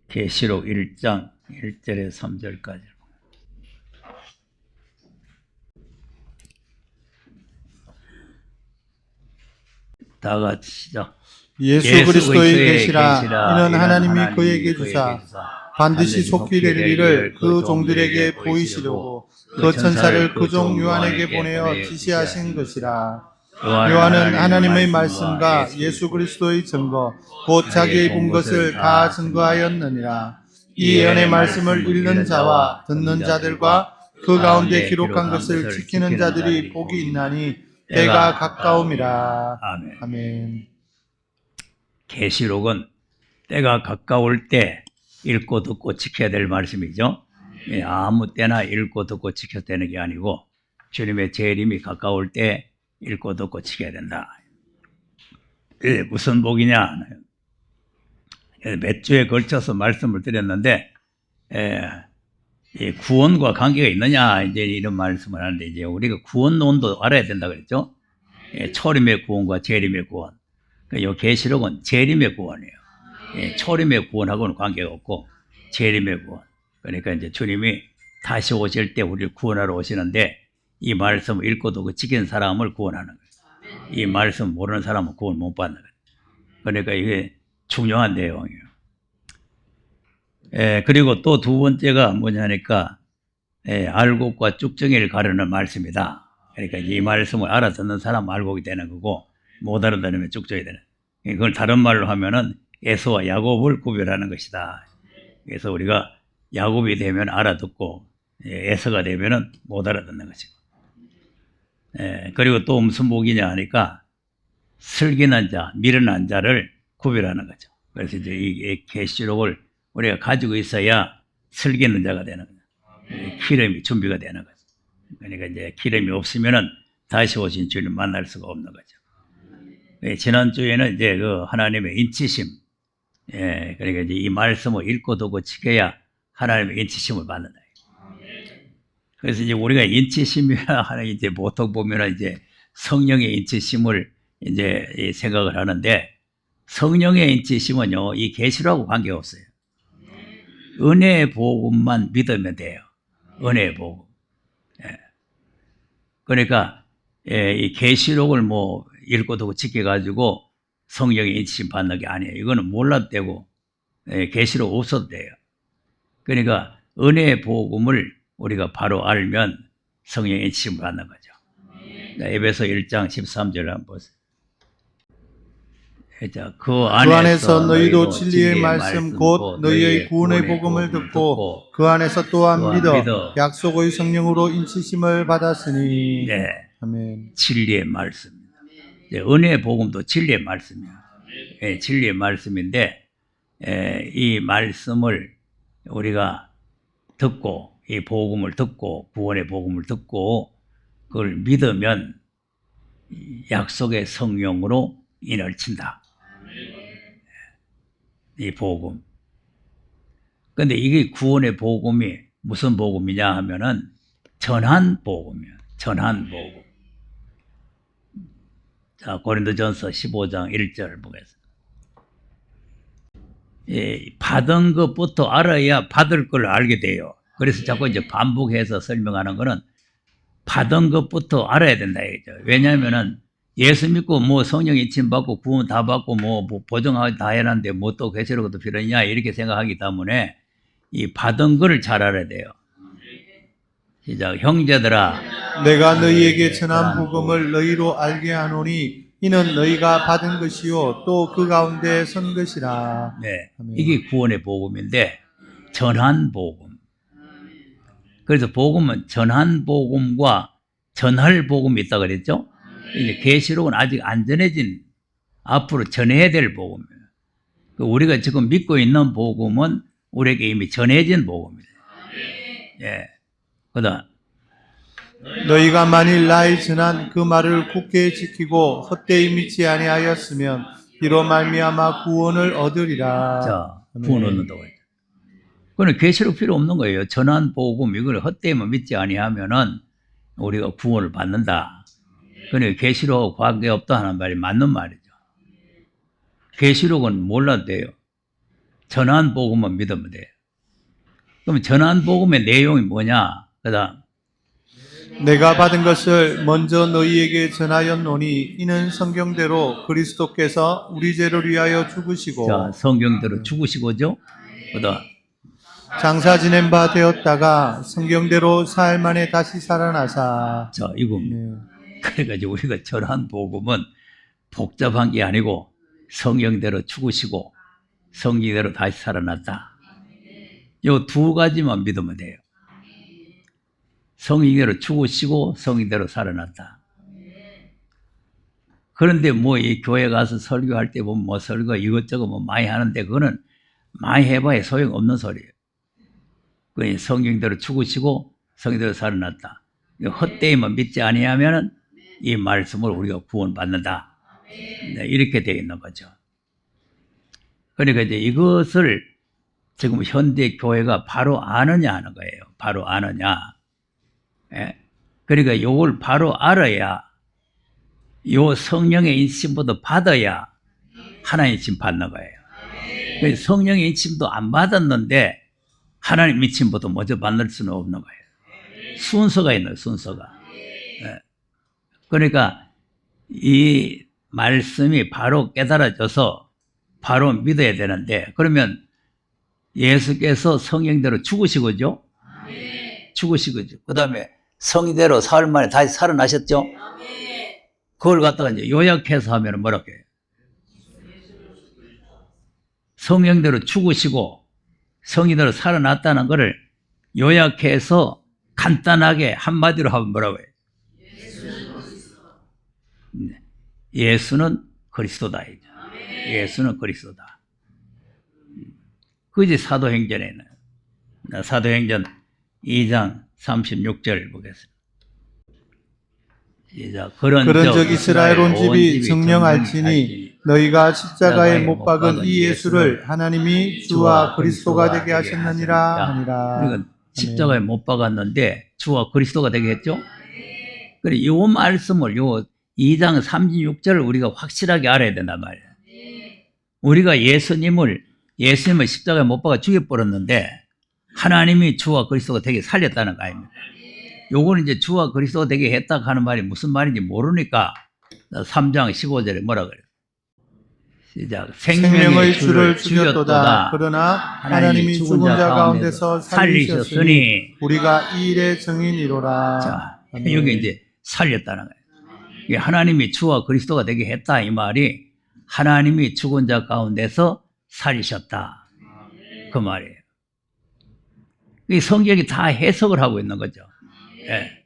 계시록 1장 1절에 3절까지. 다 같이 시작. 예수 그리스도의 계시라. 이는 하나님이 그에게 주사 반드시 속히 될 일을 그 종들에게 보이시려고 그 천사를 그 종 요한에게 보내어 지시하신 것이라. 요한은 하나님의 말씀과 예수 그리스도의 증거 곧 자기의 본 것을 다 증거하였느니라. 이 예언의 말씀을 읽는 자와 듣는 자들과 그 가운데 기록한 것을 지키는 자들이 복이 있나니 때가 가까움이라. 아멘. 아멘. 계시록은 때가 가까울 때 읽고 듣고 지켜야 될 말씀이죠. 아무 때나 읽고 듣고 지켜야 되는 게 아니고 주님의 재림이 가까울 때 읽고 듣고 지켜야 된다. 무슨 복이냐? 몇 주에 걸쳐서 말씀을 드렸는데 구원과 관계가 있느냐 이제 이런 말씀을 하는데 이제 우리가 구원론도 알아야 된다 그랬죠. 초림의 구원과 재림의 구원. 이 계시록은 재림의 구원이에요. 초림의 구원하고는 관계가 없고 재림의 구원. 그러니까 이제 주님이 다시 오실 때 우리를 구원하러 오시는데 이 말씀을 읽고 듣고 지킨 사람을 구원하는 거예요. 이 말씀 모르는 사람은 구원 못 받는 거예요. 그러니까 이게 중요한 내용이에요. 그리고 또 두 번째가 뭐냐니까 알곡과 쭉정이를 가르는 말씀이다. 그러니까 이 말씀을 알아듣는 사람 알곡이 되는 거고 못 알아들으면 쭉정이 되는. 그걸 다른 말로 하면은 에서와 야곱을 구별하는 것이다. 그래서 우리가 야곱이 되면 알아듣고 에서가 되면은 못 알아듣는 것이고. 그리고 또 무슨 복이냐 하니까 슬기는 자, 미련한 자를 구별하는 거죠. 그래서 이제 이 계시록을 우리가 가지고 있어야 슬기는 자가 되는 거죠. 기름이 준비가 되는 거죠. 그러니까 이제 기름이 없으면은 다시 오신 주님 만날 수가 없는 거죠. 지난주에는 이제 그 하나님의 인치심, 그러니까 이제 이 말씀을 읽고 듣고 지켜야 하나님의 인치심을 받는다. 그래서 이제 우리가 인치심이라 하는 이제 보통 보면은 이제 성령의 인치심을 이제 생각을 하는데 성령의 인치심은요, 이 계시록하고 관계가 없어요. 은혜의 복음만 믿으면 돼요. 은혜의 복음. 그러니까 이 계시록을 뭐 읽고 듣고 지켜가지고 성령의 인치심 받는 게 아니에요. 이거는 몰라도 되고 계시록 없어도 돼요. 그러니까 은혜의 복음을 우리가 바로 알면 성령의 인치심을 받는 거죠. 에베소 1장 13절을 한번 보세요. 그 안에서 너희도 진리의 말씀 곧 너희의 구원의 복음을 듣고 그 안에서 또한 믿어 약속의 성령으로 인치심을 받았으니. 네. 아멘. 진리의 말씀입니다. 은혜의 복음도 진리의 말씀이에요. 진리의 말씀인데 이 말씀을 우리가 듣고 이 복음을 듣고 구원의 복음을 듣고 그걸 믿으면 약속의 성령으로 인을 친다. 이 복음. 근데 이게 구원의 복음이 무슨 복음이냐 하면은 전한 복음이에요. 전한 복음. 자, 고린도전서 15장 1절 보겠습니다. 받은 것부터 알아야 받을 걸 알게 돼요. 그래서 자꾸 이제 반복해서 설명하는 거는 받은 것부터 알아야 된다 이거죠. 왜냐하면은 예수 믿고 뭐 성령 인침 받고 구원 다 받고 뭐 보증하고 다 해놨는데 뭐 또 계시록도 필요하냐 이렇게 생각하기 때문에 이 받은 거를 잘 알아야 돼요. 시작. 형제들아, 내가 너희에게 전한 복음을 너희로 알게 하노니 이는 너희가 받은 것이요 또 그 가운데 선 것이라. 네, 아멘. 이게 구원의 복음인데 전한 복음. 그래서 복음은 전한 복음과 전할 복음이 있다 그랬죠. 이제 계시록은 아직 안 전해진 앞으로 전해야 될 복음이에요. 우리가 지금 믿고 있는 복음은 우리에게 이미 전해진 복음이에요. 예. 그다음 너희가 만일 나의 전한 그 말을 굳게 지키고 헛되이 믿지 아니하였으면 이로 말미암아 구원을 얻으리라. 자, 아멘. 구원 얻는다고 했죠. 그건 계시록 필요 없는 거예요. 전한 복음 이걸 헛되이만 믿지 아니하면은 우리가 구원을 받는다. 그러니까 계시록하고 관계없다 하는 말이 맞는 말이죠. 계시록은 몰라도 돼요. 전한 복음만 믿으면 돼요. 그럼 전한 복음의 내용이 뭐냐? 그다음 내가 받은 것을 먼저 너희에게 전하였노니 이는 성경대로 그리스도께서 우리 죄를 위하여 죽으시고 자, 성경대로 죽으시고죠. 그다음 장사 지낸 바 되었다가 성경대로 사흘 만에 다시 살아나사. 자, 이겁니다. 그래가지고 우리가 전한 복음은 복잡한 게 아니고 성경대로 죽으시고 성경대로 다시 살아났다. 요 두 가지만 믿으면 돼요. 성경대로 죽으시고 성경대로 살아났다. 그런데 뭐 이 교회 가서 설교할 때 보면 뭐 설교 이것저것 뭐 많이 하는데 그거는 많이 해봐야 소용없는 소리예요. 그 성경대로 죽으시고 성경대로 살아났다. 헛되이만 믿지 아니하면은 이 말씀을 우리가 구원받는다. 네, 이렇게 되어 있는 거죠. 그러니까 이제 이것을 지금 현대 교회가 바로 아느냐 하는 거예요. 바로 아느냐. 예? 그러니까 이걸 바로 알아야 요 성령의 인침부터 받아야 하나님 인침 받는 거예요. 그래서 성령의 인침도 안 받았는데 하나님 인침부터 먼저 받을 수는 없는 거예요. 순서가 있는 순서가. 예. 그러니까 이 말씀이 바로 깨달아져서 바로 믿어야 되는데 그러면 예수께서 성령대로 죽으시고죠. 죽으시고죠. 그 다음에 성령대로 사흘 만에 다시 살아나셨죠. 그걸 갖다가 이제 요약해서 하면 뭐라고 해요? 성령대로 죽으시고 성령대로 살아났다는 것을 요약해서 간단하게 한마디로 하면 뭐라고 해요? 예수는 그리스도다. 예수는 그리스도다. 그게 사도행전에 있는 사도행전 2장 36절 보겠습니다. 그런 적 이스라엘 온 집이 증명할지니 너희가 십자가에 못 박은 이 예수를 하나님이 주와 그리스도가 되게 하셨느니라 하니라. 그러니까 십자가에 못 박았는데 주와 그리스도가 되게 했죠. 그래 이 말씀을 요 2장 36절을 우리가 확실하게 알아야 된단 말이에요. 우리가 예수님을 십자가에 못 박아 죽여버렸는데 하나님이 주와 그리스도가 되게 살렸다는 거 아닙니까? 요거는 이제 주와 그리스도가 되게 했다 하는 말이 무슨 말인지 모르니까 3장 15절에 뭐라 그래요? 시작. 생명의 주를 죽였도다. 그러나 하나님이 죽은 자 가운데서 살리셨으니 우리가 이 일의 증인이로라. 자, 여기 이제 살렸다는 거예요. 하나님이 주와 그리스도가 되게 했다 이 말이 하나님이 죽은 자 가운데서 살리셨다 그 말이에요. 이 성경이 다 해석을 하고 있는 거죠. 예.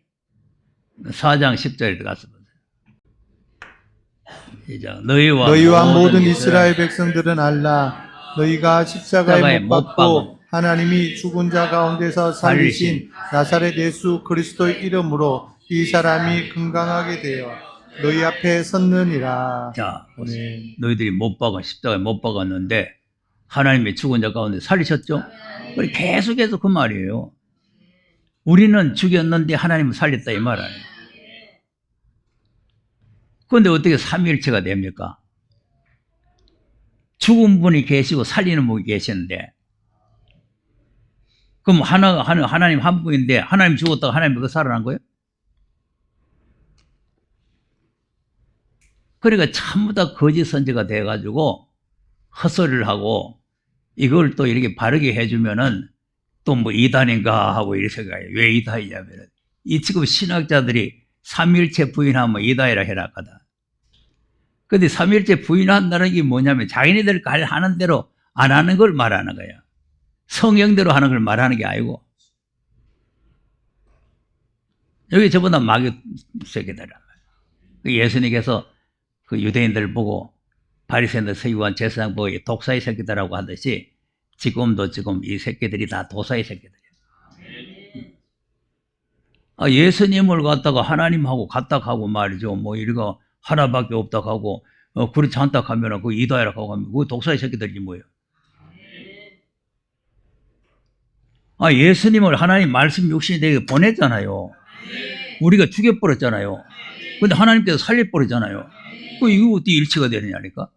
4장 10절에 들어가서 보세요. 너희와 모든 이스라엘 백성들은 알라. 너희가 십자가에 못 박고 하나님이 죽은 자 가운데서 살리신 나사렛 예수 그리스도의 이름으로 이 사람이 건강하게 되어 너희 앞에 섰느니라. 자, 너희들이 십자가에 못 박았는데 하나님이 죽은 자 가운데 살리셨죠? 계속해서 그 말이에요. 우리는 죽였는데 하나님은 살렸다 이 말 아니에요. 그런데 어떻게 삼위일체가 됩니까? 죽은 분이 계시고 살리는 분이 계시는데 그럼 하나님 한 분인데 하나님 죽었다가 하나님 그 살아난 거예요? 그러니까 전부 다 거짓 선지가 돼가지고 헛소리를 하고 이걸 또 이렇게 바르게 해주면은 또 뭐 이단인가 하고 이렇게 생각해요. 왜 이단이냐면은 이 지금 신학자들이 삼위일체 부인하면 이단이라 해놨거든. 근데 삼위일체 부인한다는 게 뭐냐면 자기네들 하는 대로 안 하는 걸 말하는 거예요. 성경대로 하는 걸 말하는 게 아니고 여기 저보다 마귀 새끼들이란 말이에요. 예수님께서 그 유대인들 보고 바리새인들 서기관 제사장 보고 독사의 새끼들이라고 하듯이 지금 이 새끼들이 다 도사의 새끼들이에요. 예수님을 갖다가 하나님하고 같다 하고 말이죠. 뭐 이리가 하나밖에 없다 하고 그렇지 않다 하면 그 이다이라고 하면 그 독사의 새끼들이 뭐예요? 예수님을 하나님 말씀 육신이 되게 보냈잖아요. 우리가 죽여버렸잖아요. 근데 하나님께서 살려버렸잖아요. 이거 어떻게 일치가 되느냐니까?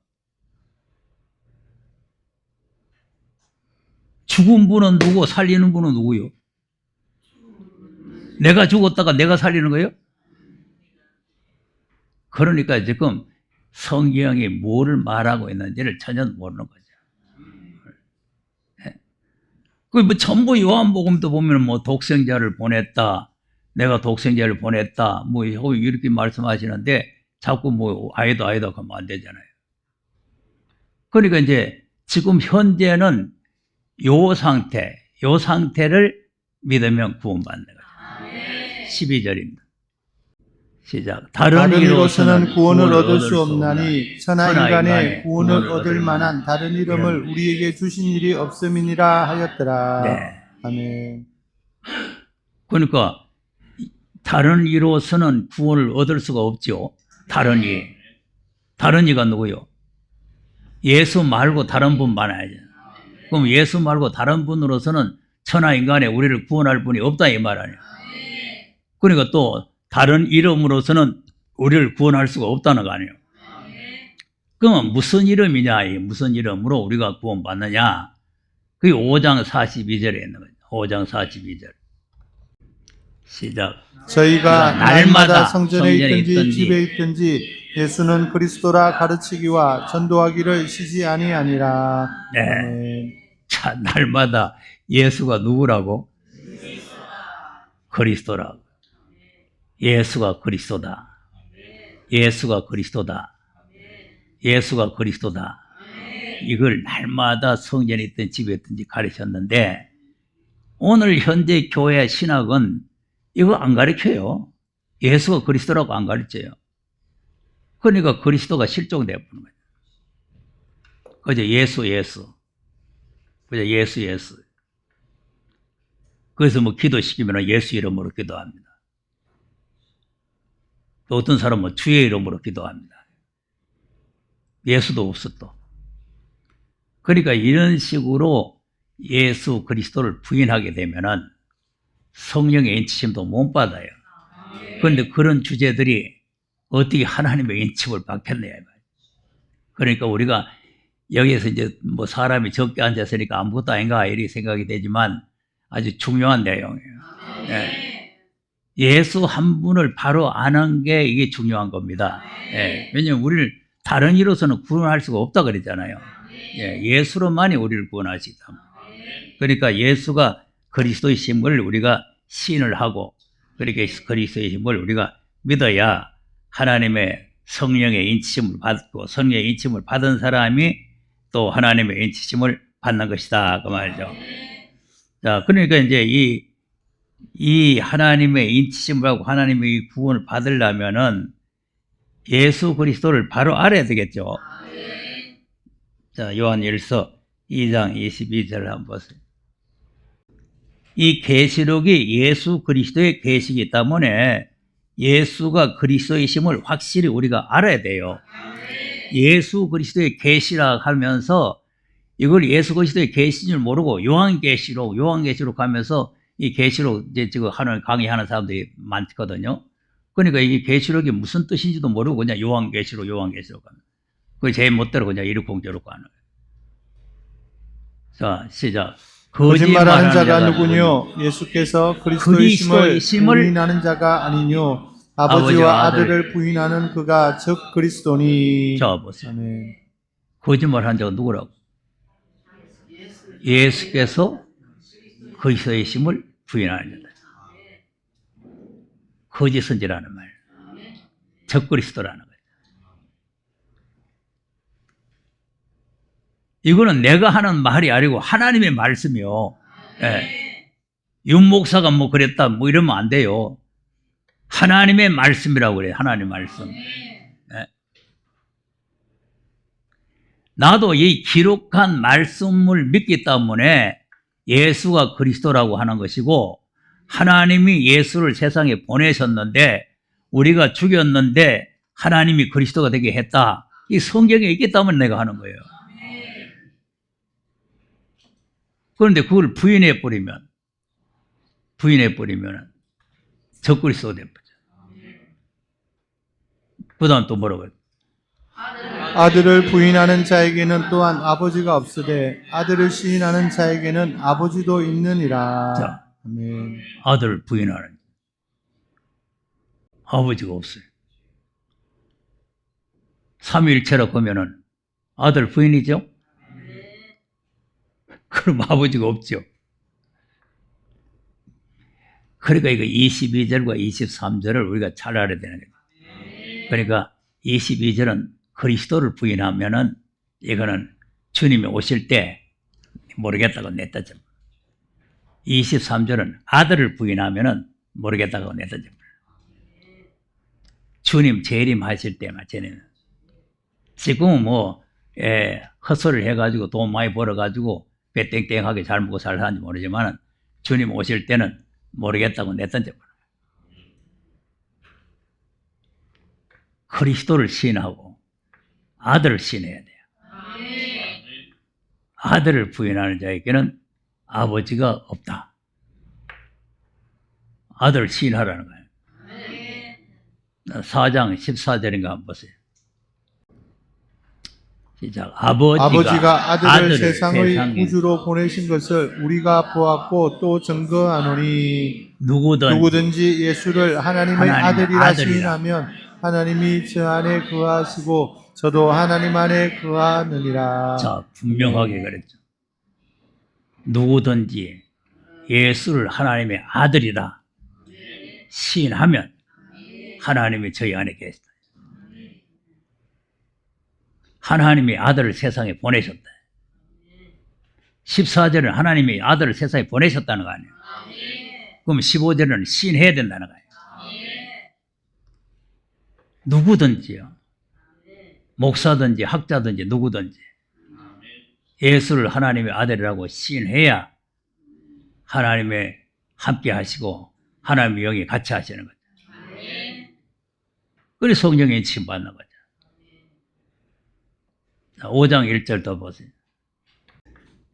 죽은 분은 누구, 살리는 분은 누구요? 내가 죽었다가 내가 살리는 거예요? 그러니까 지금 성경이 뭐를 말하고 있는지를 전혀 모르는 거죠. 그 뭐 전부 요한복음도 보면 뭐 독생자를 보냈다, 내가 독생자를 보냈다, 뭐 이렇게 말씀하시는데 자꾸 뭐 아니다 하면 안 되잖아요. 그러니까 이제 지금 현재는 요 상태를 믿으면 구원받는 거죠. 12절입니다. 시작. 다른 이로서는 구원을 얻을 수 없나니 천하 인간의 구원을 얻을 만한 다른 이름을 우리에게 주신 일이 없음이니라 하였더라. 네. 아멘. 그러니까 다른 이로서는 구원을 얻을 수가 없죠. 다른 이가 누구요? 예수 말고 다른 분 많아야죠. 그럼 예수 말고 다른 분으로서는 천하 인간에 우리를 구원할 분이 없다 이 말 아니에요. 그러니까 또 다른 이름으로서는 우리를 구원할 수가 없다는 거 아니에요. 그러면 무슨 이름이냐, 무슨 이름으로 우리가 구원받느냐? 그게 5장 42절에 있는 거죠. 5장 42절. 시작. 저희가 날마다 성전에 있든지 집에 있든지 예수는 그리스도라 가르치기와 전도하기를 쉬지 아니하니라. 네. 자, 날마다 예수가 누구라고? 그리스도라고. 예수가 그리스도다. 예수가 그리스도다. 예수가 그리스도다. 이걸 날마다 성전에 있든 집에 있든지 가르쳤는데 오늘 현재 교회 신학은 이거 안 가르쳐요. 예수가 그리스도라고 안 가르쳐요. 그러니까 그리스도가 실종되어 버린 거예요. 그죠? 예수. 그죠? 예수. 그래서 뭐 기도시키면 예수 이름으로 기도합니다. 또 어떤 사람은 주의 이름으로 기도합니다. 예수도 없어 또. 그러니까 이런 식으로 예수 그리스도를 부인하게 되면은 성령의 인치심도 못 받아요. 그런데 그런 주제들이 어떻게 하나님의 인침을 받겠네요. 그러니까 우리가 여기에서 이제 뭐 사람이 적게 앉았으니까 아무것도 아닌가 이렇게 생각이 되지만 아주 중요한 내용이에요. 네. 예수 한 분을 바로 아는 게 이게 중요한 겁니다. 예, 왜냐하면 우리를 다른 이로서는 구원할 수가 없다 그랬잖아요. 예, 예수로만이 우리를 구원하시다. 그러니까 예수가 그리스도이심을 우리가 시인을 하고 그렇게 그리스도이심을 우리가 믿어야 하나님의 성령의 인치심을 받고 성령의 인치심을 받은 사람이 또 하나님의 인치심을 받는 것이다 그 말이죠. 자, 그러니까 이제 이 하나님의 인치심을 하고 하나님의 구원을 받으려면은 예수 그리스도를 바로 알아야 되겠죠. 자, 요한일서 2장 22절을 한번 보세요. 이 계시록이 예수 그리스도의 계시이기 때문에 예수가 그리스도이심을 확실히 우리가 알아야 돼요. 예수 그리스도의 계시라 하면서 이걸 예수 그리스도의 계시인 줄 모르고 요한계시록 하면서 이 계시록 이제 지금 강의하는 사람들이 많거든요. 그러니까 이게 계시록이 무슨 뜻인지도 모르고 그냥 요한계시록 하는. 그게 제 멋대로 그냥 이룩공저룩 하는 거예요. 자, 시작. 거짓말하는 자가 누구뇨? 예수께서 그리스도이심을 부인하는 자가 아니뇨? 아버지와 아들을 부인하는 그가 즉 그리스도니. 자, 보세요. 아멘. 거짓말하는 자가 누구라고? 예수께서 그리스도이심을 부인하는 자다. 거짓 선지라는 말. 적그리스도라는 거예요. 이거는 내가 하는 말이 아니고 하나님의 말씀이요. 예. 윤 목사가 뭐 그랬다 뭐 이러면 안 돼요. 하나님의 말씀이라고 그래요. 하나님의 말씀. 예. 나도 이 기록한 말씀을 믿기 때문에 예수가 그리스도라고 하는 것이고 하나님이 예수를 세상에 보내셨는데 우리가 죽였는데 하나님이 그리스도가 되게 했다. 이 성경에 있기 때문에 내가 하는 거예요. 그런데 그걸 부인해버리면 적그리스도가 돼버리죠. 그 다음 또 뭐라고 해요? 아들을 부인하는 자에게는 또한 아버지가 없으되 아들을 시인하는 자에게는 아버지도 있느니라. 자. 아멘. 아들을 부인하는 아버지가 없어요. 삼위일체라고 하면은 아들 부인이죠? 그럼 아버지가 없죠. 그러니까 이거 22절과 23절을 우리가 잘 알아야 되는 거예요. 그러니까 22절은 그리스도를 부인하면은 이거는 주님이 오실 때 모르겠다고 냈다. 23절은 아들을 부인하면은 모르겠다고 냈다. 주님 재림하실 때만 쟤는 지금은 헛소리를 해가지고 돈 많이 벌어가지고 배 땡땡하게 잘 먹고 잘 사는지 모르지만 주님 오실 때는 모르겠다고 냈던지 몰라요. 그리스도를 시인하고 아들을 시인해야 돼요. 아들을 부인하는 자에게는 아버지가 없다. 아들을 시인하라는 거예요. 4장 14절인가 한번 보세요. 시작. 아버지가 아들을 세상의 구주로 보내신 것을 우리가 보았고 또 증거하노니 누구든지 예수를 하나님의 아들이라 시인하면 하나님이 저 안에 거하시고 저도 하나님 안에 거하느니라. 자, 분명하게 그랬죠. 누구든지 예수를 하나님의 아들이다 시인하면 하나님이 저희 안에 계시다. 하나님이 아들을 세상에 보내셨다. 14절은 하나님이 아들을 세상에 보내셨다는 거 아니에요. 그럼 15절은 시인해야 된다는 거예요. 누구든지요. 목사든지 학자든지 누구든지 예수를 하나님의 아들이라고 시인해야 하나님의 함께 하시고 하나님의 영이 같이 하시는 거죠. 그래서 성령에 침받는 거죠. 5장 1절 더 보세요.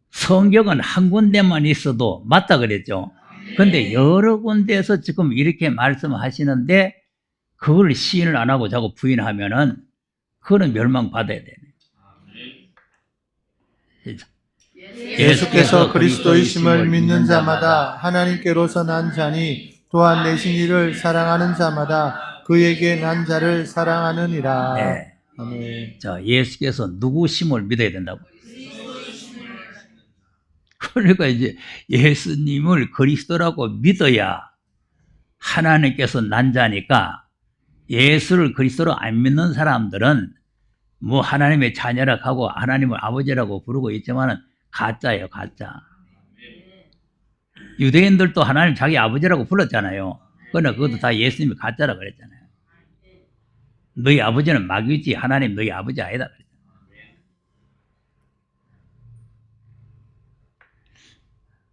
성경은 한 군데만 있어도 맞다 그랬죠. 근데 여러 군데에서 지금 이렇게 말씀하시는데 그걸 시인을 안 하고 자꾸 부인하면은 그거는 멸망받아야 되네. 예수께서 그리스도이심을 믿는 자마다 하나님께로서 난 자니 또한 내신 이를 사랑하는 자마다 그에게 난 자를 사랑하느니라. 네. 아멘. 자, 예수께서 누구심을 믿어야 된다고? 그러니까 이제 예수님을 그리스도라고 믿어야 하나님께서 난 자니까 예수를 그리스도로 안 믿는 사람들은 뭐 하나님의 자녀라고 하고 하나님을 아버지라고 부르고 있지만은 가짜예요, 가짜. 유대인들도 하나님 자기 아버지라고 불렀잖아요. 그러나 그것도 다 예수님이 가짜라고 그랬잖아요. 너희 아버지는 마귀지 하나님 너희 아버지 아니다 그랬잖아요.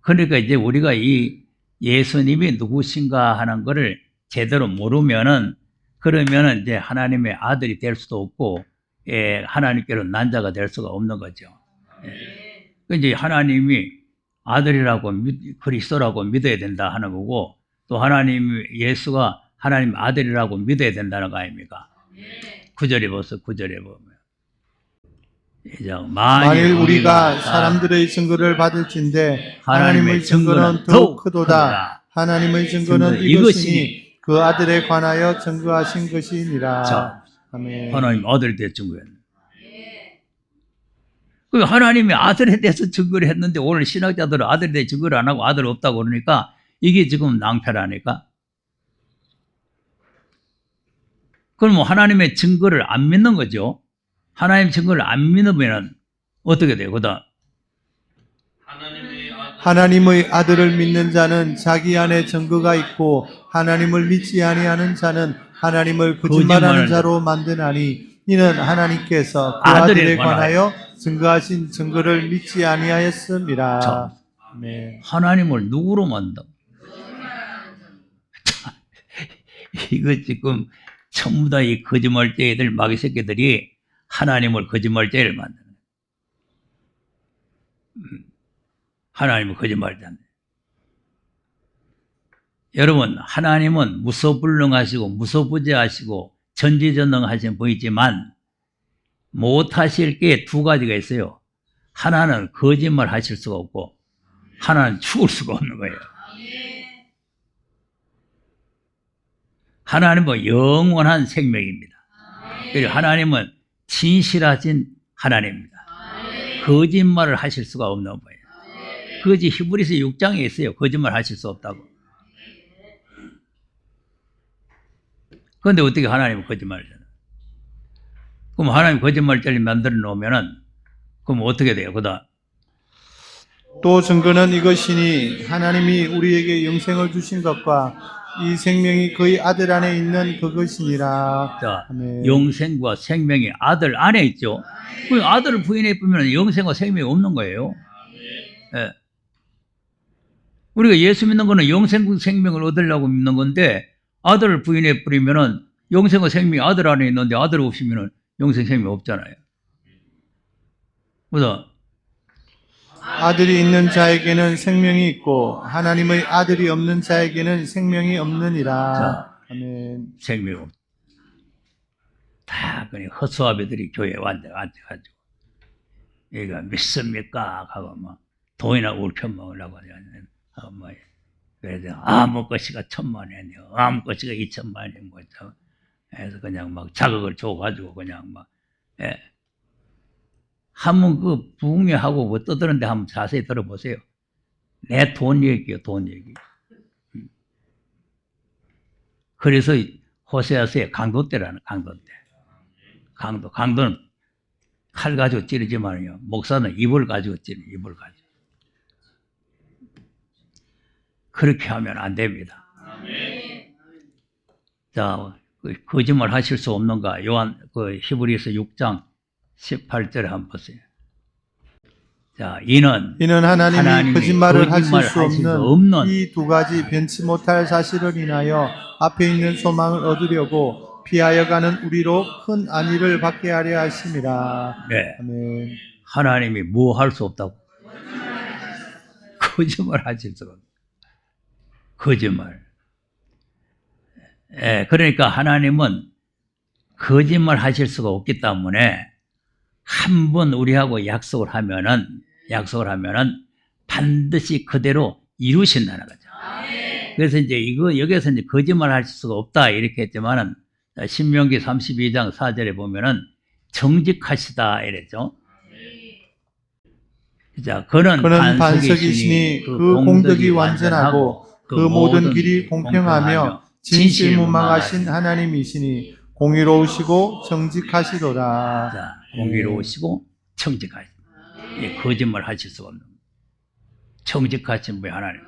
그러니까 이제 우리가 이 예수님이 누구신가 하는 거를 제대로 모르면은 그러면은 이제 하나님의 아들이 될 수도 없고 하나님께로 난 자가 될 수가 없는 거죠. 이제 하나님이 아들이라고 그리스도라고 믿어야 된다 하는 거고 또 하나님 예수가 하나님 아들이라고 믿어야 된다는 거 아닙니까? 9절에 보세요. 9절에 보면 만일 우리가 사람들의 증거를 받을진대 하나님의 증거는 더욱 크도다. 하나님의 증거는 이것이니 그 아들에 관하여 증거하신 것이니라. 자, 아멘. 하나님 아들에 대해 증거했네. 그 하나님이 아들에 대해서 증거를 했는데 오늘 신학자들은 아들에 대해 증거를 안 하고 아들 없다고 그러니까 이게 지금 낭패라니까. 그럼 뭐 하나님의 증거를 안 믿는 거죠. 하나님 증거를 안 믿으면 어떻게 돼요? 그다음 하나님의 아들을 믿는 자는 자기 안에 증거가 있고 하나님을 믿지 아니하는 자는 하나님을 거짓말하는 자로 만드나니 이는 하나님께서 그 아들에 관하여 증거하신 증거를 믿지 아니하였음이라. 네. 하나님을 누구로 만든다? 이거 지금 전부 다 이 거짓말쟁이들 마귀 새끼들이 하나님을 거짓말쟁이를 만드는 거예요. 하나님은 거짓말쟁이. 여러분 못하실 게 두 가지가 있어요. 하나는 거짓말 하실 수가 없고 하나는 죽을 수가 없는 거예요. 하나님은 영원한 생명입니다. 그리고 하나님은 진실하신 하나님입니다. 거짓말을 하실 수가 없는 거예요. 그것이 히브리서 6장에 있어요. 거짓말 하실 수 없다고. 그런데 어떻게 하나님은 거짓말을 하잖아요. 그럼 하나님 거짓말자리 만들어 놓으면은 그럼 어떻게 돼요? 그다 또 증거는 이것이니 하나님이 우리에게 영생을 주신 것과 이 생명이 그의 아들 안에 있는 그것이니라. 자, 아멘. 영생과 생명이 아들 안에 있죠. 그 아들을 부인해 보면 영생과 생명이 없는 거예요. 예. 우리가 예수 믿는 거는 영생 생명을 얻으려고 믿는 건데 아들을 부인해 버리면은 영생과 생명이 아들 안에 있는데 아들 없으면은 영생 생명이 없잖아요. 그래서 아들이 있는 자에게는 생명이 있고 하나님의 아들이 없는 자에게는 생명이 없느니라. 자, 아멘. 생명이 없. 다 그냥 허수아비들이 교회에 앉아가지고 얘가 믿습니까? 하고 뭐 돈이나 울편먹으려고 하고 뭐 그래서 아무 것이가 1,000,000원이요, 아무 것이가 2,000,000원이요, 뭐 해서 그냥 막 자극을 줘가지고 그냥 막 예. 한번 그 부흥회하고 뭐 떠드는데 한번 자세히 들어보세요. 내 돈 얘기요, 돈 얘기. 그래서 호세아서에 강도떼라는 강도떼. 강도는 칼 가지고 찌르지만요. 목사는 입을 가지고 찌르, 입을 가지고. 그렇게 하면 안 됩니다. 자, 거짓말 하실 수 없는가? 히브리서 6장 18절에 한번 보세요. 자, 이는 하나님이 거짓말을 하실 수 수 없는 이 두 가지 변치 못할 사실을 인하여 앞에 있는 소망을 얻으려고 피하여 가는 우리로 큰 안위를 받게 하려 하심이라. 네. 아멘. 하나님이 뭐 할 수 없다고? 거짓말 하실 수가 없다. 거짓말. 예, 그러니까 하나님은 거짓말 하실 수가 없기 때문에 한 번 우리하고 약속을 하면은 반드시 그대로 이루신다는 거죠. 그래서 이제 여기서 이제 거짓말 하실 수가 없다 이렇게 했지만은 신명기 32장 4절에 보면은 정직하시다 이랬죠. 자, 그는 반석이시니 그 공덕이 완전하고 그 모든 길이 공평하며 진실무망하신 하나님이시니 공의로우시고 정직하시도다. 자, 공의로우시고 정직하시다. 거짓말 하실 수가 없는 정직하신 분이 하나님.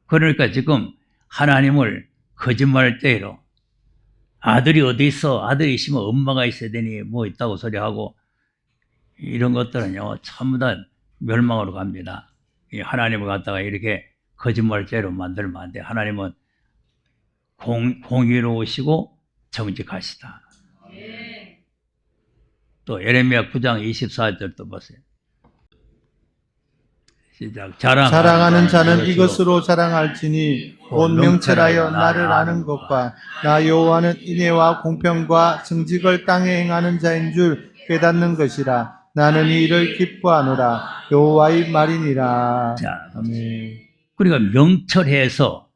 그러니까 지금 하나님을 거짓말대로 아들이 어디 있어? 아들이 있으면 엄마가 있어야 되니 뭐 있다고 소리하고 이런 것들은요 전부 다 멸망으로 갑니다. 하나님을 갖다가 이렇게 거짓말죄로 만들면 안 돼. 하나님은 공의로우시고 정직하시다. 또 예레미야 9장 24절도 보세요. 시작. 자랑하는 자는 이것으로 자랑할지니 온 명철하여 나를 아는 것과 나 여호와는 인애와 공평과 정직을 땅에 행하는 자인 줄 깨닫는 것이라. 나는 이 일을 기뻐하노라. 여호와의 말이니라. 자, 아멘. 그러니까 명철해서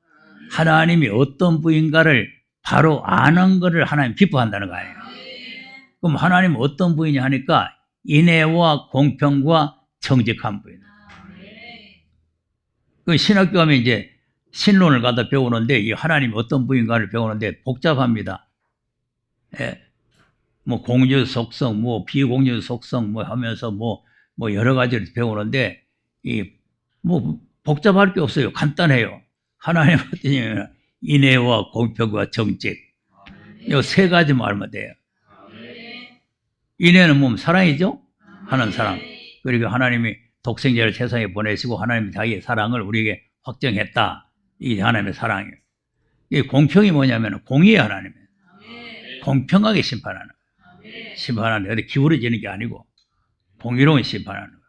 하나님이 어떤 분인가를 바로 아는 것을 하나님 기뻐한다는 거예요. 그럼 하나님은 어떤 분이냐 하니까 인애와 공평과 정직한 분이다. 그 신학교 가면 이제 신론을 갖다 배우는데 이 하나님이 어떤 분인가를 배우는데 복잡합니다. 예. 뭐 공유 속성, 뭐 비공유 속성, 뭐 하면서 뭐 여러 가지를 배우는데 뭐 복잡할 게 없어요. 간단해요. 하나님 어떠냐 인애와 공평과 정직. 이 세 가지만 알면 돼요. 인애는 뭐 사랑이죠. 하나님 사랑. 그리고 하나님이 독생자를 세상에 보내시고 하나님이 자기의 사랑을 우리에게 확정했다. 이게 하나님의 사랑이에요. 이 공평이 뭐냐면 공의의 하나님이에요. 공평하게 심판하는 거예요. 심판하는 어디 기울어지는 게 아니고 공의로운 심판하는 거예요.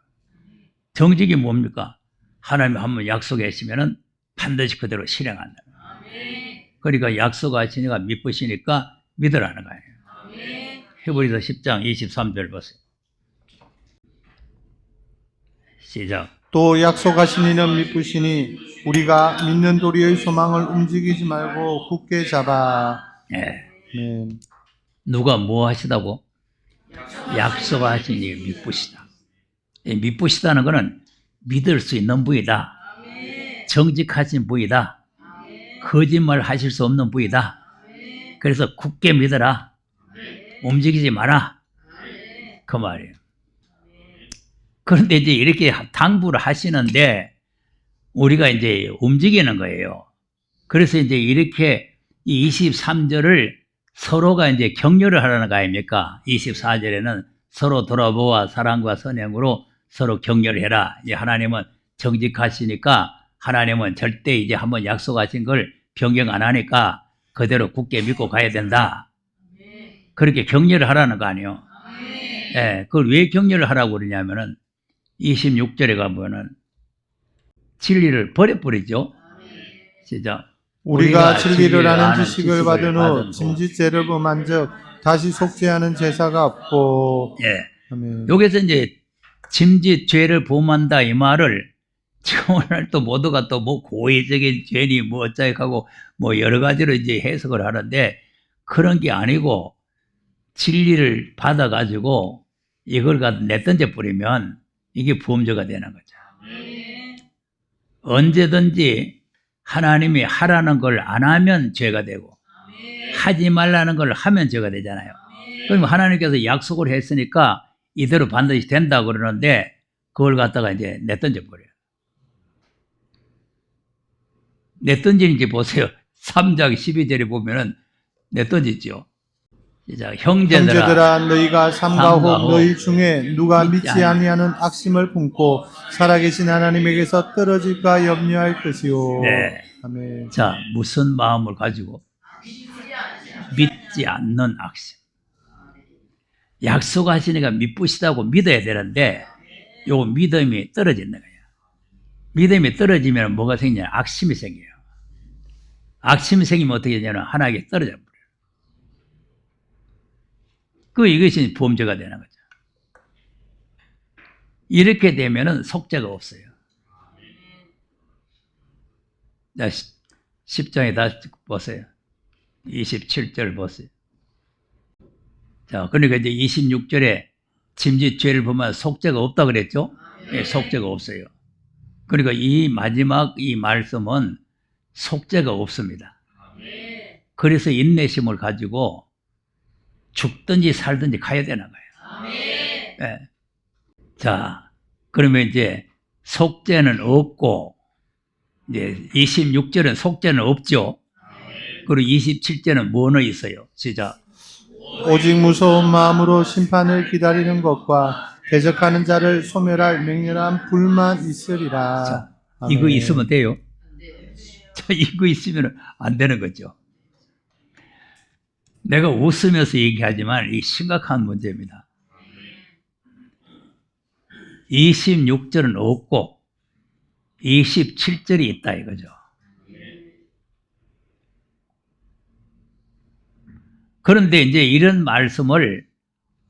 정직이 뭡니까? 하나님이 한번 약속했으면은 반드시 그대로 실행한다. 그러니까 약속하시니까 믿으시니까 믿으라는 거예요. 히브리서 10장 23절 보세요. 시작. 또 약속하신 이는 미쁘시니 우리가 믿는 도리의 소망을 움직이지 말고 굳게 잡아. 예. 네. 누가 뭐 하시다고? 약속하신 이 미쁘시다. 이 미쁘시다는 것은 믿을 수 있는 분이다. 정직하신 분이다. 거짓말 하실 수 없는 분이다. 그래서 굳게 믿어라. 움직이지 마라. 그 말이에요. 그런데 이제 이렇게 당부를 하시는데 우리가 이제 움직이는 거예요. 그래서 이제 이렇게 이 23절을 서로가 이제 격려를 하라는 거 아닙니까? 24절에는 서로 돌아보아 사랑과 선행으로 서로 격려를 해라. 이제 하나님은 정직하시니까 하나님은 절대 이제 한번 약속하신 걸 변경 안 하니까 그대로 굳게 믿고 가야 된다. 그렇게 격려를 하라는 거 아니에요. 예, 그걸 왜 격려를 하라고 그러냐면은 26절에 가보면은 진리를 버려버리죠. 시작. 우리가 진리를 아는 지식을 받은 후 짐짓죄를 범한 즉 다시 속죄하는 제사가 없고. 예. 아멘. 여기서 이제 짐짓 죄를 범한다 이 말을 지금 오늘 또 모두가 또 뭐 고의적인 죄니 뭐 어쩌고 뭐 여러 가지로 이제 해석을 하는데 그런 게 아니고 진리를 받아가지고 이걸 갖다 내던져 버리면 이게 범죄가 되는 거죠. 언제든지 하나님이 하라는 걸 안 하면 죄가 되고 하지 말라는 걸 하면 죄가 되잖아요. 그럼 하나님께서 약속을 했으니까 이대로 반드시 된다 그러는데 그걸 갖다가 이제 내던져 버려요. 내던지는지 보세요. 3장 12절에 보면은 내던지죠. 형제들아 너희가 삼가 혹 너희 중에 누가 믿지 아니하는 악심을 품고 살아계신 하나님에게서 떨어질까 염려할 것이요. 네. 아멘. 자, 무슨 마음을 가지고? 믿지 않는 악심. 약속하시니까 믿으시다고 믿어야 되는데 요 믿음이 떨어지는 거예요. 믿음이 떨어지면 뭐가 생기냐? 악심이 생겨요. 악심이 생기면 어떻게 되냐면 하나님께 떨어져 버려요. 이것이 범죄가 되는 거죠. 이렇게 되면은 속죄가 없어요. 자, 10장에 다시 보세요. 27절 보세요. 자, 그러니까 이제 26절에 짐짓 죄를 보면 속죄가 없다 그랬죠? 예, 속죄가 없어요. 그러니까 이 마지막 이 말씀은 속죄가 없습니다. 그래서 인내심을 가지고 죽든지 살든지 가야 되는 거예요. 예. 자, 그러면 이제 속죄는 없고, 이제 26절은 속죄는 없죠. 그리고 27절은 뭐는 있어요? 시작. 오직 무서운 마음으로 심판을 기다리는 것과 대적하는 자를 소멸할 맹렬한 불만 있으리라. 자, 아멘. 이거 있으면 돼요? 자, 이거 있으면 안 되는 거죠. 내가 웃으면서 얘기하지만 이 심각한 문제입니다. 26절은 없고 27절이 있다 이거죠. 그런데 이제 이런 말씀을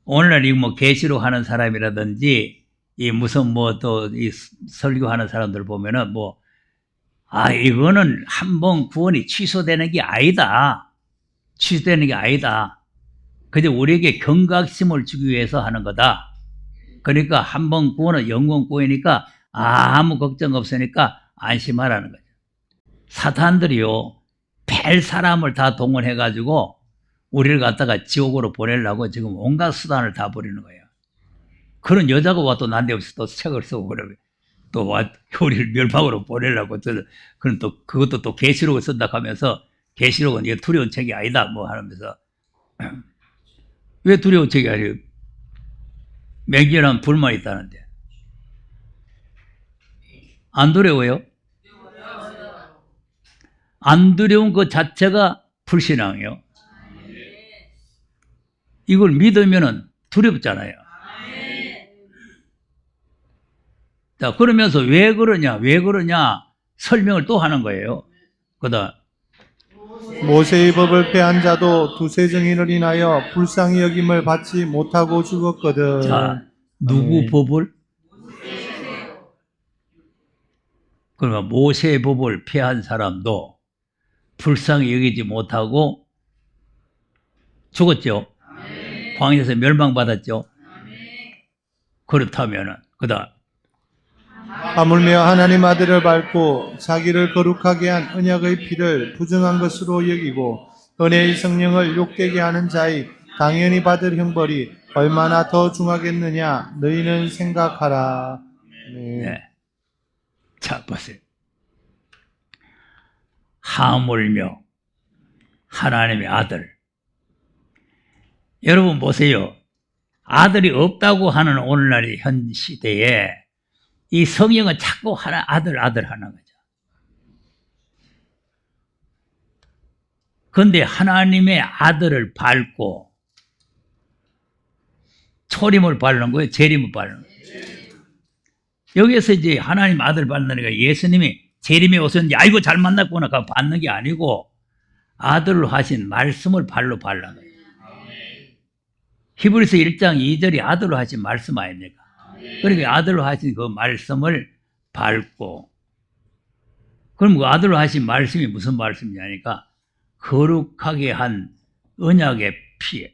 오늘날 이 뭐 계시록 하는 사람이라든지 이 무슨 뭐 또 이 설교하는 사람들 보면은 뭐 이거는 한번 구원이 취소되는 게 아니다. 취소되는 게 아니다. 그저 우리에게 경각심을 주기 위해서 하는 거다. 그러니까 한번 구원은 영원 구원이니까 아무 걱정 없으니까 안심하라는 거죠. 사탄들이요, 별 사람을 다 동원해가지고 우리를 갖다가 지옥으로 보내려고 지금 온갖 수단을 다 부리는 거예요. 그런 여자가 와 또 난데없이 또 책을 쓰고 그러면 또 와 우리를 멸망으로 보내려고 그런 또 그것도 또 계시록을 쓴다 하면서 계시록은 이게 두려운 책이 아니다 뭐 하면서 왜 두려운 책이 아니에요? 맹렬한 불만이 있다는데 안 두려워요? 안 두려운 그 자체가 불신앙이에요. 이걸 믿으면은 두렵잖아요. 자, 그러면서 왜 그러냐 설명을 또 하는 거예요. 그다 모세의 법을 폐한 자도 두세 증인을 인하여 불쌍히 여김을 받지 못하고 죽었거든. 자, 누구 아멘. 법을? 그러니까 모세의 법을 폐한 사람도 불쌍히 여기지 못하고 죽었죠. 광야에서 멸망받았죠. 그렇다면은 그다음 하물며 하나님 아들을 밟고 자기를 거룩하게 한 언약의 피를 부정한 것으로 여기고 은혜의 성령을 욕되게 하는 자의 당연히 받을 형벌이 얼마나 더 중하겠느냐 너희는 생각하라. 네. 네. 자, 보세요. 하물며 하나님의 아들. 여러분 보세요. 아들이 없다고 하는 오늘날의 현 시대에 이 성경은 자꾸 아들 하는 거죠. 그런데 하나님의 아들을 밟고 초림을 밟는 거예요? 재림을 밟는 거예요? 여기에서 이제 하나님 아들 밟는 예수님이 재림에 오셨는지 아이고 잘 만났구나 하고 받는 게 아니고 아들로 하신 말씀을 발로 밟는 거예요. 히브리서 1장 2절이 아들로 하신 말씀 아닙니까? 그러니까 아들로 하신 그 말씀을 밟고, 그럼 그 아들로 하신 말씀이 무슨 말씀이냐니까 거룩하게 한 언약의 피,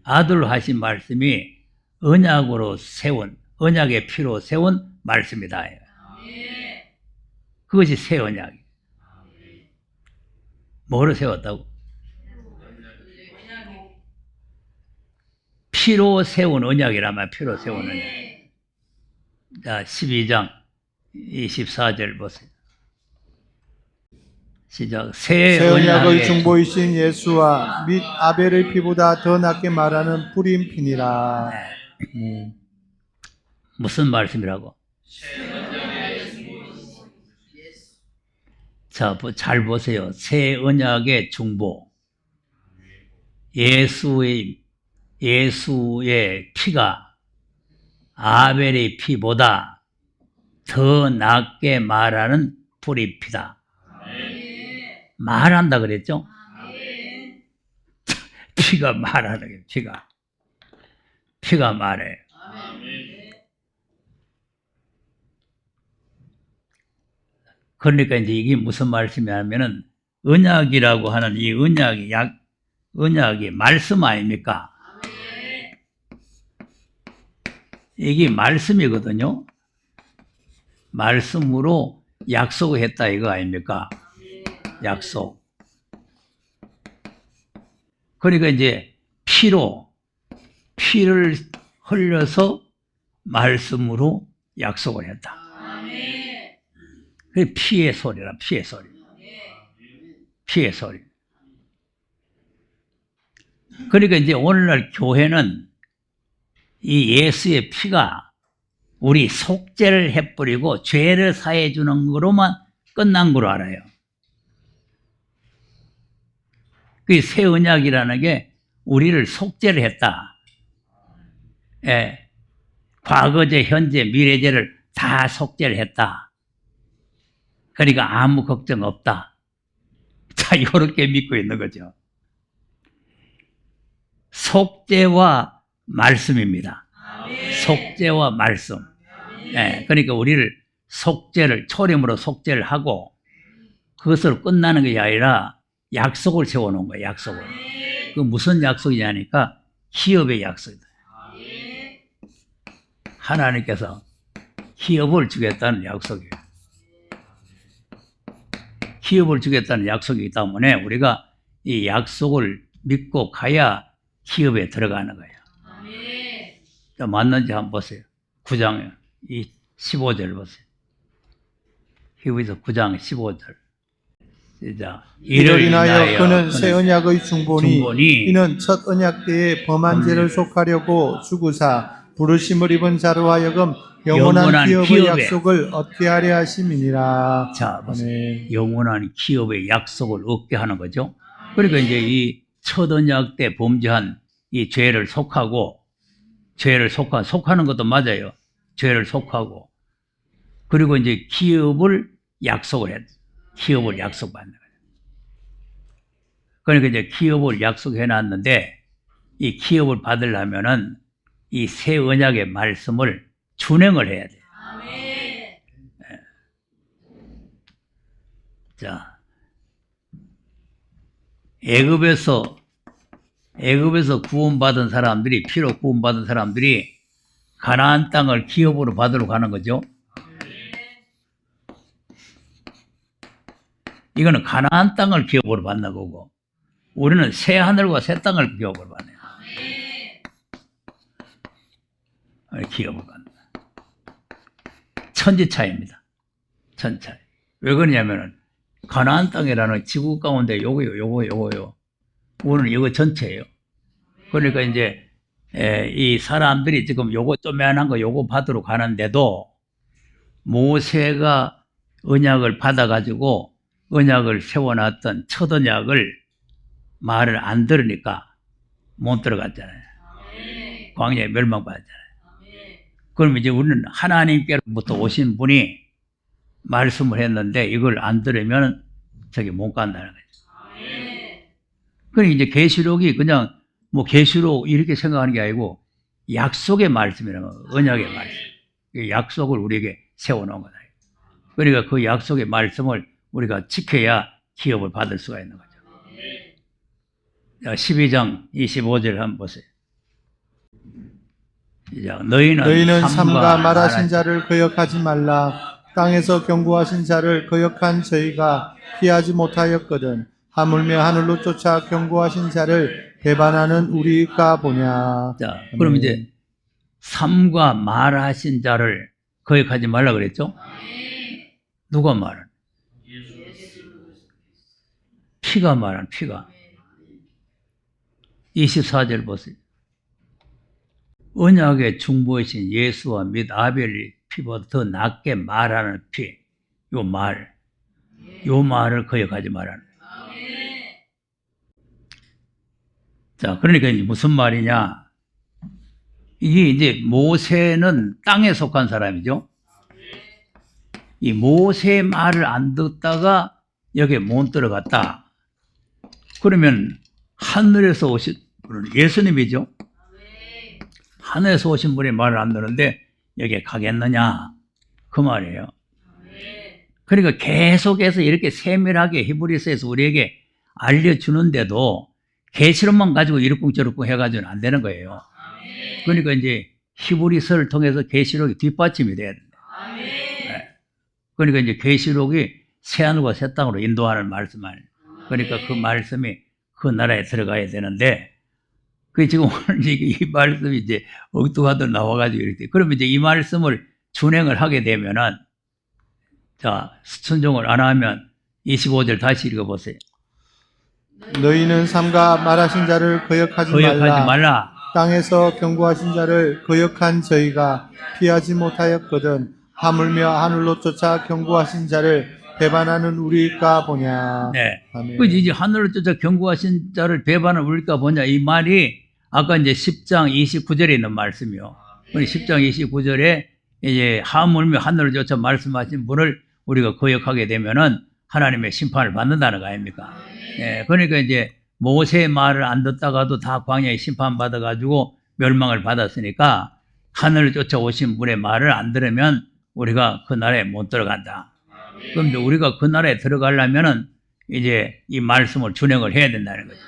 아들로 하신 말씀이 언약으로 세운, 언약의 피로 세운 말씀이다. 그것이 새 언약이에요. 뭐로 세웠다고? 피로 세운 언약이라면 피로 세운 언약. 자, 12장 24절 보세요. 시작. 새 언약의 중보이신 예수와 및 아벨의 피보다 더 낫게 말하는 뿌린 피니라. 무슨 말씀이라고? 자, 잘 보세요. 새 언약의 중보. 예수의 피가 아벨의 피보다 더 낫게 말하는 뿌린 피다. 말한다 그랬죠? 피가 말하는 거예요. 피가 말해요. 그러니까 이제 이게 무슨 말씀이냐면은 언약이라고 하는 이 언약이 말씀 아닙니까? 이게 말씀이거든요. 말씀으로 약속을 했다 이거 아닙니까? 약속. 그러니까 이제 피를 흘려서 말씀으로 약속을 했다. 그게 피의 소리라, 피의 소리. 피의 소리. 그러니까 이제 오늘날 교회는 이 예수의 피가 우리 속죄를 해버리고 죄를 사해 주는 거로만 끝난 거로 알아요. 그 새 언약이라는 게 우리를 속죄를 했다. 예. 과거죄, 현재, 미래죄를 다 속죄를 했다. 그러니까 아무 걱정 없다. 자, 이렇게 믿고 있는 거죠. 속죄와 말씀입니다. 속죄와 말씀. 예, 그러니까 우리를 초림으로 속죄를 하고 그것으로 끝나는 것이 아니라 약속을 세워놓은 거예요. 약속을. 그 무슨 약속이냐니까 기업의 약속이다. 하나님께서 기업을 주겠다는 약속이에요. 기업을 주겠다는 약속이기 때문에 우리가 이 약속을 믿고 가야 기업에 들어가는 거예요. 자, 맞는지 한번 보세요. 9장 15절 보세요. 히브리서 9장 15절. 시작. 이를 인하여 그는 새 언약의 중보니 이는 첫 언약 때에 범한 죄를 속하려고 죽으사 부르심을 입은 자로 하여금 영원한 기업의 약속을 얻게 하려 하심이니라. 자, 보세요. 영원한 기업의 약속을 얻게 하는 거죠. 그러니까 이제 이 첫 언약 때 범죄한 이 죄를 속하는 것도 맞아요. 죄를 속하고 그리고 이제 기업을 약속을 기업을 약속받는 거예요. 그러니까 이제 기업을 약속해 놨는데 이 기업을 받으려면은 이 새 언약의 말씀을 준행을 해야 돼요. 자, 애굽에서 구원받은 사람들이, 피로 구원받은 사람들이 가나안 땅을 기업으로 받으러 가는 거죠. 이거는 가나안 땅을 기업으로 받는 거고, 우리는 새 하늘과 새 땅을 기업으로 받네요. 기업을 받는 천지차이입니다. 천지차이. 왜 그러냐면은 가나안 땅이라는 지구 가운데 요거요. 우리는 이거 전체예요. 그러니까 이제 이 사람들이 지금 요거 쪼매난 거 요거 받으러 가는데도 모세가 언약을 받아가지고 언약을 세워놨던 첫 언약을 말을 안 들으니까 못 들어갔잖아요. 광야에 멸망받았잖아요. 그럼 이제 우리는 하나님께로부터 오신 분이 말씀을 했는데 이걸 안 들으면 저기 못 간다는 거죠. 그러니까 이제 계시록이 그냥 뭐 계시록 이렇게 생각하는 게 아니고 약속의 말씀이라는 거예요. 언약의 말씀. 약속을 우리에게 세워놓은 거다. 그러니까 그 약속의 말씀을 우리가 지켜야 기업을 받을 수가 있는 거죠. 12장 25절 한번 보세요. 시작. 너희는 삼가 말하신 자를 거역하지 말라. 땅에서 경고하신 자를 거역한 저희가 피하지 못하였거든. 하물며 하늘로 쫓아 경고하신 자를 배반하는 우리가 보냐. 자, 그럼 이제 삼가 말하신 자를 거역하지 말라 그랬죠? 누가 말한? 피가 말한, 피가. 24절 보세요. 언약의 중보이신 예수와 및 아벨의 피보다 더 낫게 말하는 피, 요 말을 거역하지 말라는. 자, 그러니까 이제 무슨 말이냐? 이게 이제 모세는 땅에 속한 사람이죠. 이 모세의 말을 안 듣다가 여기에 못 들어갔다. 그러면 하늘에서 오신 분은 예수님이죠. 하늘에서 오신 분이 말을 안 듣는데 여기에 가겠느냐? 그 말이에요. 그러니까 계속해서 이렇게 세밀하게 히브리서에서 우리에게 알려주는데도 계시록만 가지고 이렇쿵저렇쿵 해가지고는 안 되는 거예요. 그러니까 이제 히브리서를 통해서 계시록이 뒷받침이 돼야 된다. 그러니까 이제 계시록이 새하늘과 새 땅으로 인도하는 말씀을, 그러니까 그 말씀이 그 나라에 들어가야 되는데, 그 지금 오늘 이 말씀이 이제 엉뚱하게 나와가지고 이렇게, 그러면 이제 이 말씀을 준행을 하게 되면은, 자, 순종을 안 하면 25절 다시 읽어보세요. 너희는 삼가 말하신 자를 거역하지 말라. 땅에서 경고하신 자를 거역한 저희가 피하지 못하였거든. 하물며 하늘로 쫓아 경고하신 자를 배반하는 우리가 보냐. 네. 아멘. 그 이제 하늘로 쫓아 경고하신 자를 배반하는 우리가 보냐. 이 말이 아까 이제 10장 29절에 있는 말씀이요. 10장 29절에 이제 하물며 하늘로 쫓아 말씀하신 분을 우리가 거역하게 되면은 하나님의 심판을 받는다는 거 아닙니까? 예, 그러니까 이제 모세의 말을 안 듣다가도 다 광야에 심판받아가지고 멸망을 받았으니까 하늘을 쫓아오신 분의 말을 안 들으면 우리가 그 나라에 못 들어간다. 그럼 이제 우리가 그 나라에 들어가려면은 이제 이 말씀을 준행을 해야 된다는 거죠.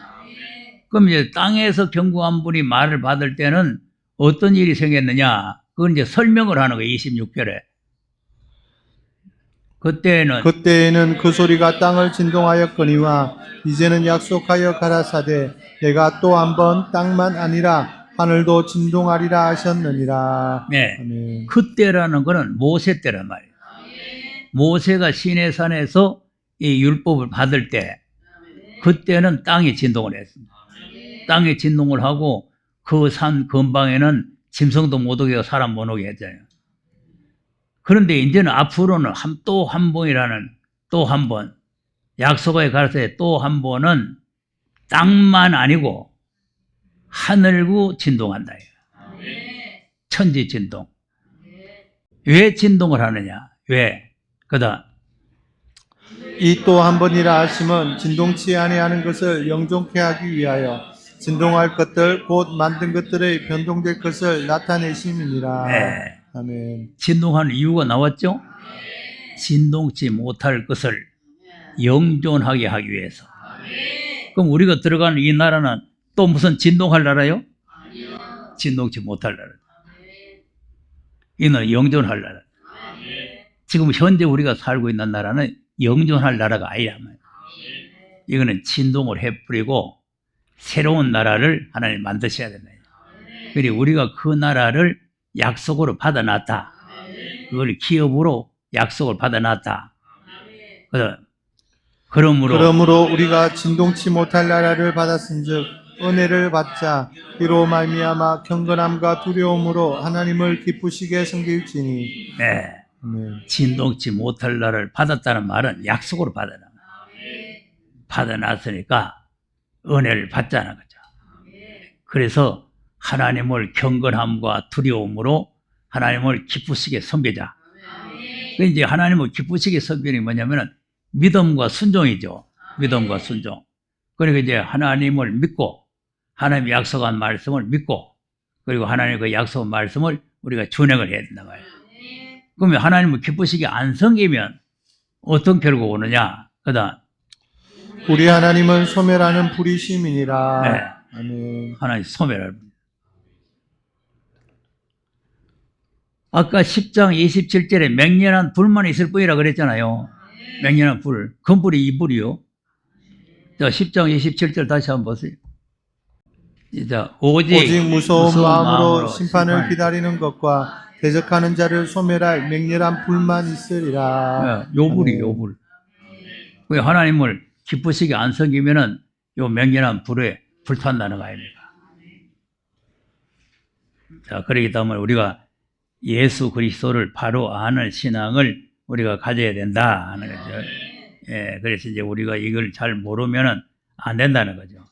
그럼 이제 땅에서 경고한 분이 말을 받을 때는 어떤 일이 생겼느냐? 그건 이제 설명을 하는 거예요. 26절에. 그때에는 그 소리가 땅을 진동하였거니와 이제는 약속하여 가라사대 내가 또 한 번 땅만 아니라 하늘도 진동하리라 하셨느니라. 네. 아멘. 그때라는 거는 모세 때란 말이에요. 모세가 시내산에서 이 율법을 받을 때 그때는 땅이 진동을 했습니다. 땅이 진동을 하고 그 산 근방에는 짐승도 못 오게 사람 못 오게 했잖아요. 그런데 이제는 앞으로는 또 한 번이라는 또 한 번, 약속의 가라사대 또 한 번은 땅만 아니고 하늘고 진동한다. 천지 진동. 왜 진동을 하느냐? 왜? 그다 이 또 한 번이라 하심은 진동치 아니하는 것을 영존케 하기 위하여 진동할 것들 곧 만든 것들의 변동될 것을 나타내심이니라. 네. 아멘. 진동하는 이유가 나왔죠? 진동치 못할 것을 영존하게 하기 위해서. 그럼 우리가 들어가는 이 나라는 또 무슨 진동할 나라요? 진동치 못할 나라. 이는 영존할 나라. 지금 현재 우리가 살고 있는 나라는 영존할 나라가 아니란 말이에요. 이거는 진동을 해뿌리고 새로운 나라를 하나님 만드셔야 된다. 그리고 우리가 그 나라를 약속으로 받아놨다. 그걸 기업으로 약속을 받아놨다. 그러므로 우리가 진동치 못할 나라를 받았은즉 은혜를 받자 이로 말미암아 경건함과 두려움으로 하나님을 기쁘시게 섬길지니. 네, 진동치 못할 나라를 받았다는 말은 약속으로 받아놨으니까 은혜를 받자는 거죠. 그래서 하나님을 경건함과 두려움으로 하나님을 기쁘시게 섬기자. 이제 하나님을 기쁘시게 섬기는 게 뭐냐면은 믿음과 순종이죠. 믿음과 순종. 그러니까 이제 하나님을 믿고 하나님이 약속한 말씀을 믿고 그리고 하나님의 그 약속한 말씀을 우리가 준행을 해야 된단 말이에요. 그러면 하나님을 기쁘시게 안 섬기면 어떤 결과가 오느냐? 그다음 우리 하나님은 소멸하는 불이심이니라. 네. 아멘. 하나님 소멸할. 아까 10장 27절에 맹렬한 불만 있을 뿐이라 그랬잖아요. 맹렬한 불. 금불이 이 불이요. 자, 10장 27절 다시 한번 보세요. 자, 오직 무서운 마음으로 심판을 기다리는 것과 대적하는 자를 소멸할 맹렬한 불만 있으리라. 네, 요 불. 왜 하나님을 기쁘시게 안 섬기면은 요 맹렬한 불에 불탄다는 거 아닙니까? 자, 그렇기 때문에 우리가 예수 그리스도를 바로 아는 신앙을 우리가 가져야 된다 하는 거죠. 예, 그래서 이제 우리가 이걸 잘 모르면은 안 된다는 거죠.